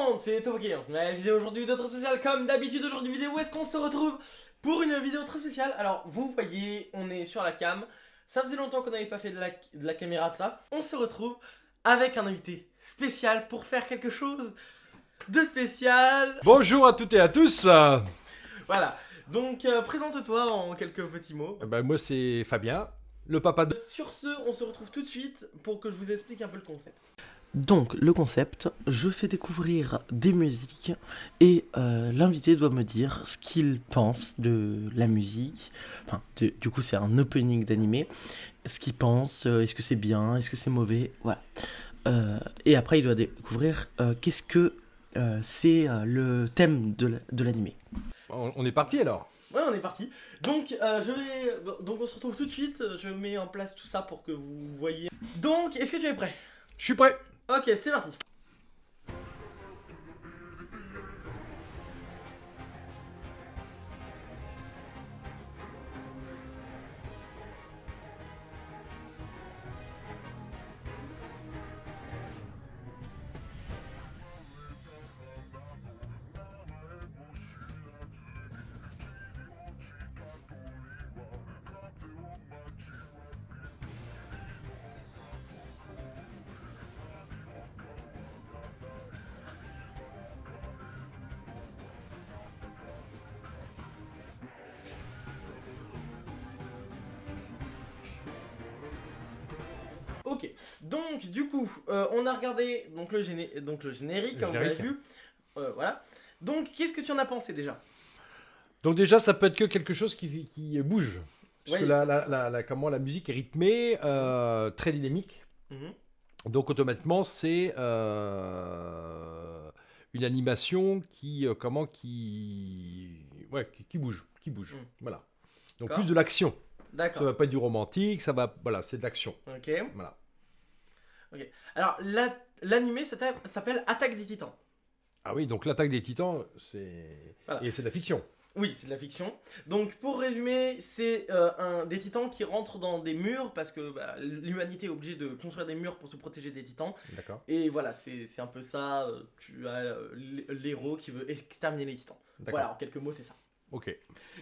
monde, c'est Topoké, on se met à la vidéo aujourd'hui, vidéo très spéciale comme d'habitude. Aujourd'hui vidéo où est-ce qu'on se retrouve pour une vidéo très spéciale. Alors vous voyez, on est sur la cam, ça faisait longtemps qu'on n'avait pas fait de la caméra de ça. On se retrouve avec un invité spécial pour faire quelque chose de spécial. Bonjour à toutes et à tous. Voilà, donc présente-toi en quelques petits mots. Moi c'est Fabien, le papa de... Sur ce, on se retrouve tout de suite pour que je vous explique un peu le concept. Donc, le concept, je fais découvrir des musiques et l'invité doit me dire ce qu'il pense de la musique. Enfin, du coup, c'est un opening d'animé. Ce qu'il pense, est-ce que c'est bien, est-ce que c'est mauvais, voilà. Et après, il doit découvrir qu'est-ce que c'est le thème de l'animé. On est parti alors. Ouais, on est parti. Donc, donc, on se retrouve tout de suite. Je mets en place tout ça pour que vous voyez. Donc, est-ce que tu es prêt? Je suis prêt. Ok, c'est parti. Ok, donc du coup, on a regardé donc le générique, comme vous l'avez vu. Voilà. Donc, qu'est-ce que tu en as pensé déjà? Donc déjà ça peut être que quelque chose qui bouge. Parce Ouais, que comment la musique est rythmée, très dynamique. Mhm. Donc automatiquement c'est une animation qui bouge. Voilà. Donc D'accord. plus de l'action. Ça D'accord. va pas être du romantique, voilà, c'est de l'action. Ok. Voilà. Ok. Alors, l'animé s'appelle Attaque des Titans. Ah oui, donc l'attaque des Titans, c'est... Voilà. Et c'est de la fiction. Oui, c'est de la fiction. Donc, pour résumer, c'est des titans qui rentrent dans des murs parce que l'humanité est obligée de construire des murs pour se protéger des titans. D'accord. Et voilà, c'est un peu ça. Tu as l'héros qui veut exterminer les titans. D'accord. Voilà, en quelques mots, c'est ça. Ok.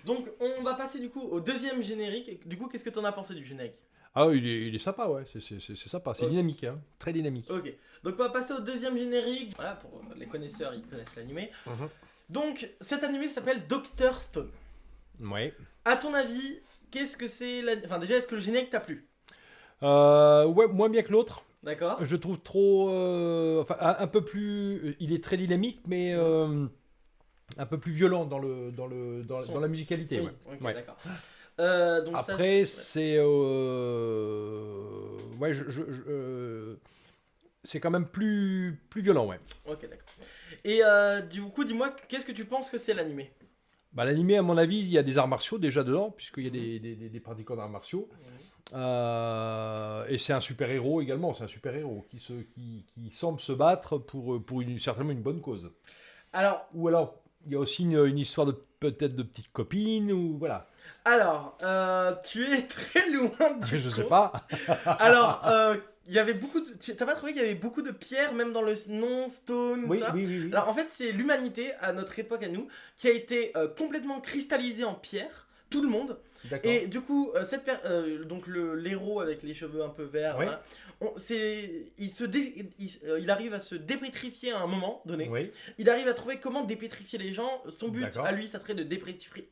Donc, on va passer du coup au deuxième générique. Du coup, qu'est-ce que t'en as pensé du générique? Ah, il est sympa, ouais. C'est sympa. C'est Ok. dynamique, hein. Très dynamique. Ok, donc on va passer au deuxième générique. Voilà, pour les connaisseurs, ils connaissent l'animé. Mhm. Donc, cet animé s'appelle Dr. Stone. Ouais. À ton avis, qu'est-ce que c'est Enfin, déjà, est-ce que le générique t'a plu? Ouais, moins bien que l'autre. D'accord. Je trouve trop... enfin, un peu plus... Il est très dynamique, mais un peu plus violent dans la musicalité. Oui, Ouais. ok, Ouais. d'accord. Donc Après, ça... c'est... Ouais, c'est quand même plus violent, ouais. Ok, d'accord. Et du coup, dis-moi, qu'est-ce que tu penses que c'est l'animé? Bah, l'animé, à mon avis, il y a des arts martiaux déjà dedans, puisqu'il y a des pratiquants d'arts martiaux. Et c'est un super-héros également, c'est un super-héros qui semble se battre pour certainement une bonne cause. Alors, Ou alors, il y a aussi une histoire peut-être de petite copine, ou voilà. alors, tu es très loin du Je sais compte. pas. Alors, il y avait beaucoup de... T'as pas trouvé qu'il y avait beaucoup de pierres, même dans le nom Stone, Oui, ça? oui. Alors, en fait, c'est l'humanité, à notre époque, à nous, qui a été complètement cristallisée en pierre, tout le monde. D'accord. Et du coup, donc l'héros avec les cheveux un peu verts, Oui. voilà, il arrive à se dépétrifier à un moment donné. Oui, Il arrive à trouver comment dépétrifier les gens. Son but D'accord. à lui, ça serait de dépétrifier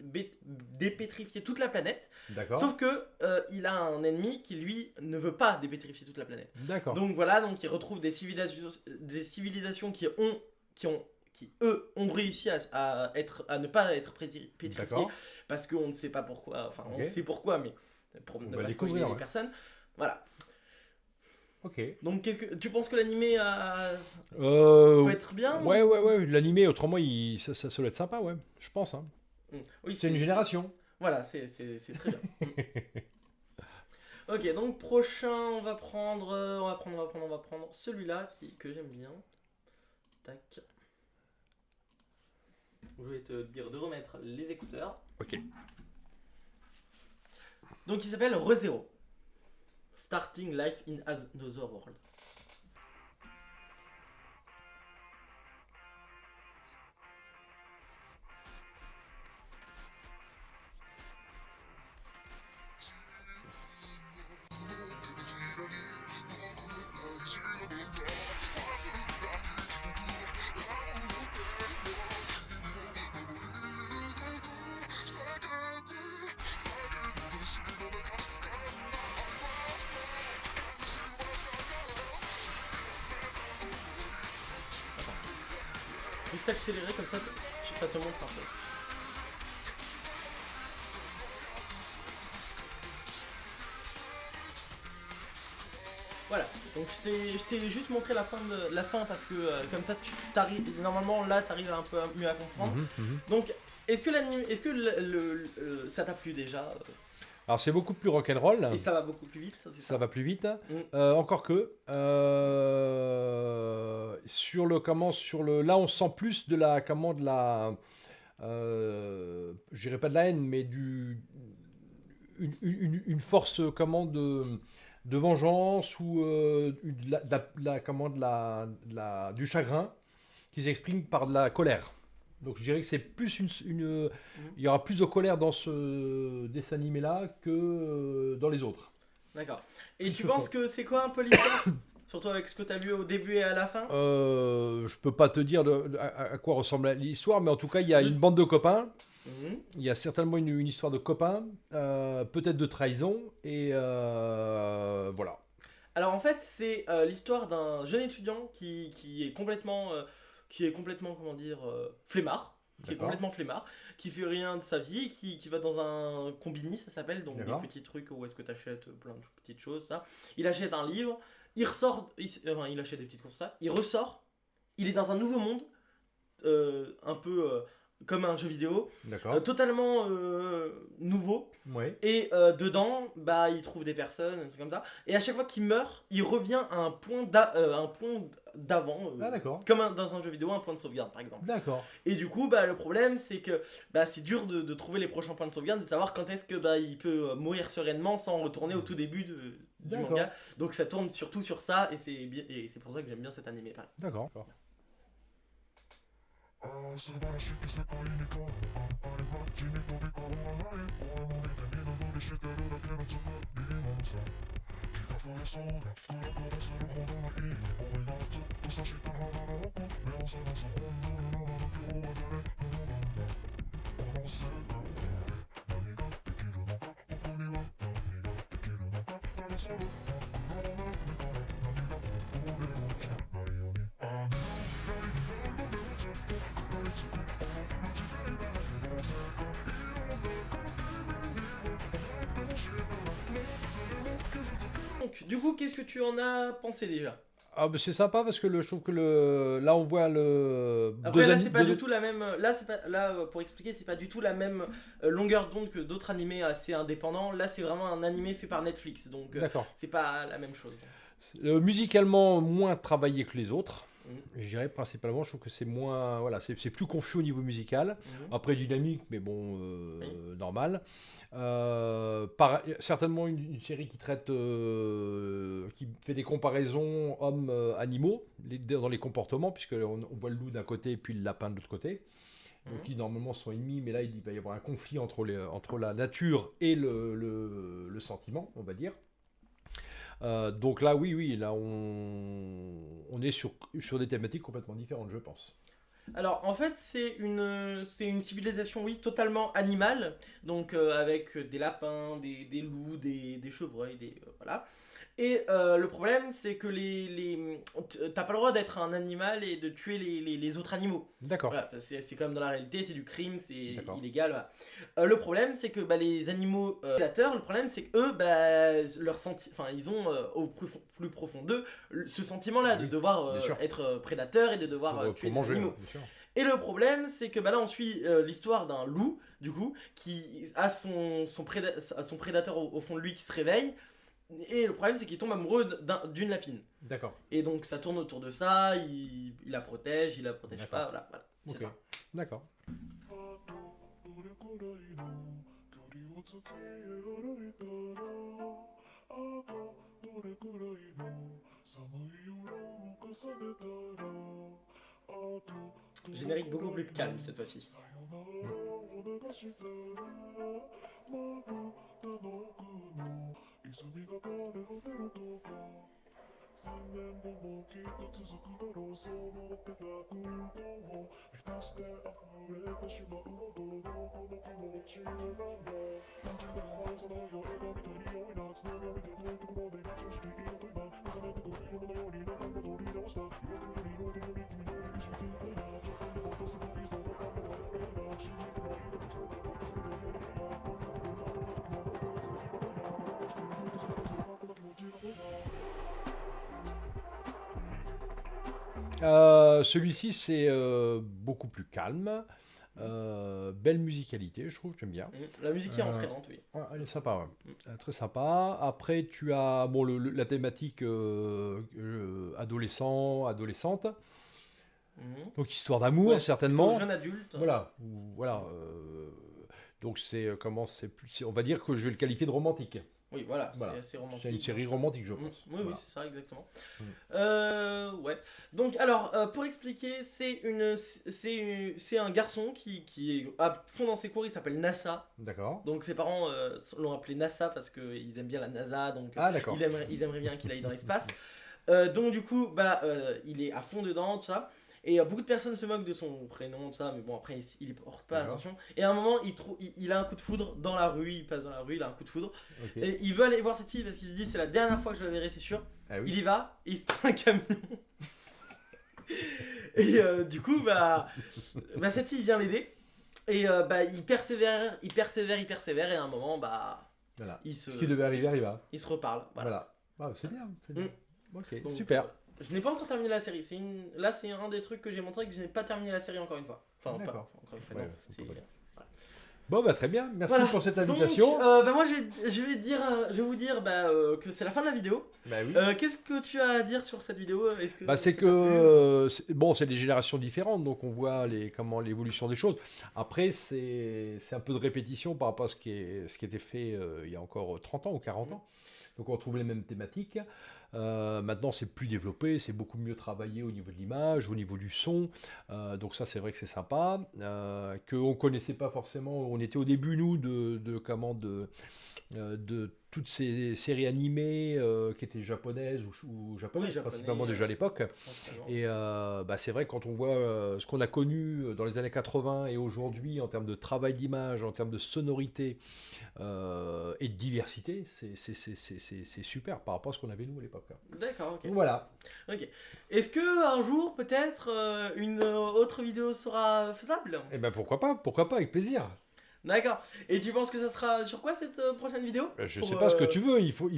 toute la planète. d'accord. Sauf que il a un ennemi qui lui ne veut pas dépétrifier toute la planète. D'accord. Donc voilà, donc il retrouve des civilisations qui eux ont réussi à ne pas être pétrifiées D'accord. parce qu'on ne sait pas pourquoi. Enfin, Ok. on sait pourquoi, mais pour On ne va pas découvrir, spoiler les ouais. personnes. Voilà. Ok. Donc qu'est-ce que tu penses que l'animé peut Euh, être bien? ouais. L'animé, autrement, ça doit être sympa, ouais. Je pense, hein. Oui, C'est une génération. Voilà, c'est très bien. Ok, donc prochain, on va prendre celui-là que j'aime bien. Tac. Je vais te dire de remettre les écouteurs. Ok. Donc il s'appelle ReZero. Starting Life in Another World. juste accélérer comme ça, ça te montre un peu. Voilà, donc je t'ai juste montré la fin parce que comme ça normalement là t'arrives un peu mieux à comprendre. Donc est-ce que ça t'a plu déjà Alors c'est beaucoup plus rock'n'roll. Et ça va beaucoup plus vite, c'est ça. Ça va plus vite. Encore que sur le là on sent plus de la je dirais pas de la haine, mais une force de vengeance ou du chagrin qui s'exprime par de la colère. Donc je dirais que c'est plus il y aura plus de colère dans ce dessin animé là que dans les autres. D'accord. Et tu penses que c'est quoi un peu l'histoire? Surtout avec ce que tu as vu au début et à la fin? Je peux pas te dire à quoi ressemble l'histoire, mais en tout cas il y a une bande de copains. Il y a certainement une histoire de copains, peut-être de trahison, et voilà. Alors en fait, c'est l'histoire d'un jeune étudiant qui est complètement, comment dire, flemmard, qui est complètement flemmard, qui fait rien de sa vie, qui va dans un combini, ça s'appelle, donc des petits trucs où est-ce que tu achètes plein de petites choses, ça. Il achète un livre, il ressort, il achète des petites courses, ça, il ressort, il est dans un nouveau monde, un peu comme un jeu vidéo, totalement nouveau. Ouais. Et dedans, bah, il trouve des personnes, un truc comme ça. Et à chaque fois qu'il meurt, il revient à un point d'avant, comme dans un jeu vidéo, un point de sauvegarde par exemple. D'accord. Et du coup, bah, le problème, c'est que bah, c'est dur de trouver les prochains points de sauvegarde et de savoir quand est-ce que bah, il peut mourir sereinement sans retourner au tout début du manga. Donc ça tourne surtout sur ça, et c'est pour ça que j'aime bien cet animé. D'accord. 素晴らしき世界にとあれ街に飛び込まない声も見て見ぬふりしてるだけのつぶりもんさ気が増えそうだくるくるするほどのいい俺がずっと差した肌の奥目を覚ます本当のまま今日は誰のなんだこの世界で何ができるのか僕には何ができるのかただそれ僕の中から何が俺をじゃないようにあのやりになると目をずっと Donc, du coup, qu'est-ce que tu en as pensé déjà? Ah, bah c'est sympa parce que je trouve que là on voit le. Après là c'est pas du tout la même. Là pour expliquer c'est pas du tout la même longueur d'onde que d'autres animés assez indépendants. Là c'est vraiment un animé fait par Netflix, donc c'est pas la même chose. Musicalement moins travaillé que les autres. Je dirais principalement, je trouve que c'est moins, voilà, c'est plus confus au niveau musical. Après dynamique, mais bon, normal. Certainement une série qui traite, qui fait des comparaisons hommes-animaux dans les comportements, puisque on voit le loup d'un côté et puis le lapin de l'autre côté, donc qui normalement sont ennemis, mais là il va y avoir un conflit entre la nature et le sentiment, on va dire. Donc là, oui, là on est sur des thématiques complètement différentes, je pense. Alors en fait c'est une civilisation oui totalement animale, donc avec des lapins, des loups, des chevreuils, voilà. Et le problème c'est que t'as pas le droit d'être un animal et de tuer les autres animaux. D'accord. Voilà, c'est comme dans la réalité, c'est du crime, c'est illégal. Voilà. Le problème c'est que bah, les animaux prédateurs, le problème c'est qu'eux, bah, ils ont au plus profond d'eux ce sentiment-là de devoir être prédateur et de devoir tuer les animaux. Et le problème, c'est que bah là, on suit l'histoire d'un loup, du coup, qui a son prédateur au fond de lui qui se réveille. Et le problème, c'est qu'il tombe amoureux d'une lapine. D'accord. Et donc, ça tourne autour de ça, il la protège, il la protège pas, voilà. Ok, d'accord. Générique beaucoup plus calme cette fois-ci. Celui-ci, c'est beaucoup plus calme. Belle musicalité, je trouve, j'aime bien. La musique est Euh, entraînante, oui. Ouais, elle est sympa, ouais. Très sympa. Après, tu as bon, la thématique adolescent, adolescente. Mhm. Donc, histoire d'amour, Ouais, plutôt certainement. jeune adulte. Voilà. Voilà. Donc, on va dire que je vais le qualifier de romantique. Oui, voilà, Voilà. c'est romantique. C'est une série romantique, je pense. Oui, oui, Voilà. c'est ça, exactement. Mm. Ouais. Donc, alors, pour expliquer, c'est un garçon qui est à fond dans ses cours, il s'appelle NASA. D'accord. Donc, ses parents l'ont appelé NASA parce qu'ils aiment bien la NASA, donc Ah, d'accord. ils aimeraient bien qu'il aille dans l'espace. Donc, du coup, il est à fond dedans, tout ça. Et beaucoup de personnes se moquent de son prénom, tout ça, mais bon, après, il y porte pas D'accord. attention. Et à un moment, il a un coup de foudre dans la rue, il passe dans la rue, il a un coup de foudre. Ok. Et il veut aller voir cette fille parce qu'il se dit, c'est la dernière fois que je la verrai, c'est sûr. Ah oui. Il y va, et il se prend un camion. Et du coup, cette fille vient l'aider. Et il persévère, et à un moment, Voilà. il se, Ce qui devait arriver, arriva. il se reparle. Voilà. Voilà. Ah, c'est bien. C'est bien. Ok, Donc, super. Je n'ai pas encore terminé la série. Là, c'est un des trucs que j'ai montré que je n'ai pas terminé la série encore une fois. Enfin, pas D'accord. encore une fois. Ouais, Non, c'est c'est- pas mal. Bon, très bien. Merci Voilà. pour cette Donc, invitation. moi, je vais vous dire que c'est la fin de la vidéo. Bah oui. Qu'est-ce que tu as à dire sur cette vidéo? Est-ce que C'est ça t'a plu que bon, c'est des générations différentes, donc on voit comment l'évolution des choses. Après, c'est un peu de répétition par rapport à ce qui était fait il y a encore 30 ans ou 40 ans. Donc on retrouve les mêmes thématiques. Maintenant, c'est plus développé, c'est beaucoup mieux travaillé au niveau de l'image, au niveau du son. Donc ça, c'est vrai que c'est sympa. Qu'on connaissait pas forcément. On était au début nous de toutes ces séries animées qui étaient japonaises ou japonaises, Oui, japonais, principalement déjà à l'époque. principalement. Et c'est vrai que quand on voit ce qu'on a connu dans les années 80 et aujourd'hui en termes de travail d'image, en termes de sonorité et de diversité, c'est super par rapport à ce qu'on avait nous à l'époque. D'accord, ok. Donc voilà. Est-ce que un jour, peut-être, une autre vidéo sera faisable? Et ben pourquoi pas, avec plaisir. D'accord. Et tu penses que ça sera sur quoi cette prochaine vidéo? Je Pour, sais pas ce que tu veux, il faut.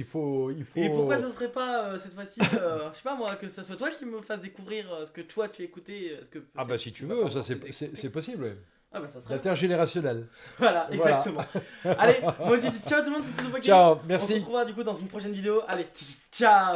Et pourquoi ça serait pas cette fois-ci, je sais pas moi, que ça soit toi qui me fasse découvrir ce que toi tu as écouté, ce que Ah peut-être si tu m'as veux, pas ça encore fait c'est écouter. possible. Ouais. Ah ça serait. L'intergénérationnel. Voilà, Voilà. exactement. Allez, moi je dis ciao tout le monde, c'était le Poké. Ciao, On se merci. retrouvera du coup dans une prochaine vidéo. Allez, ciao. Ciao.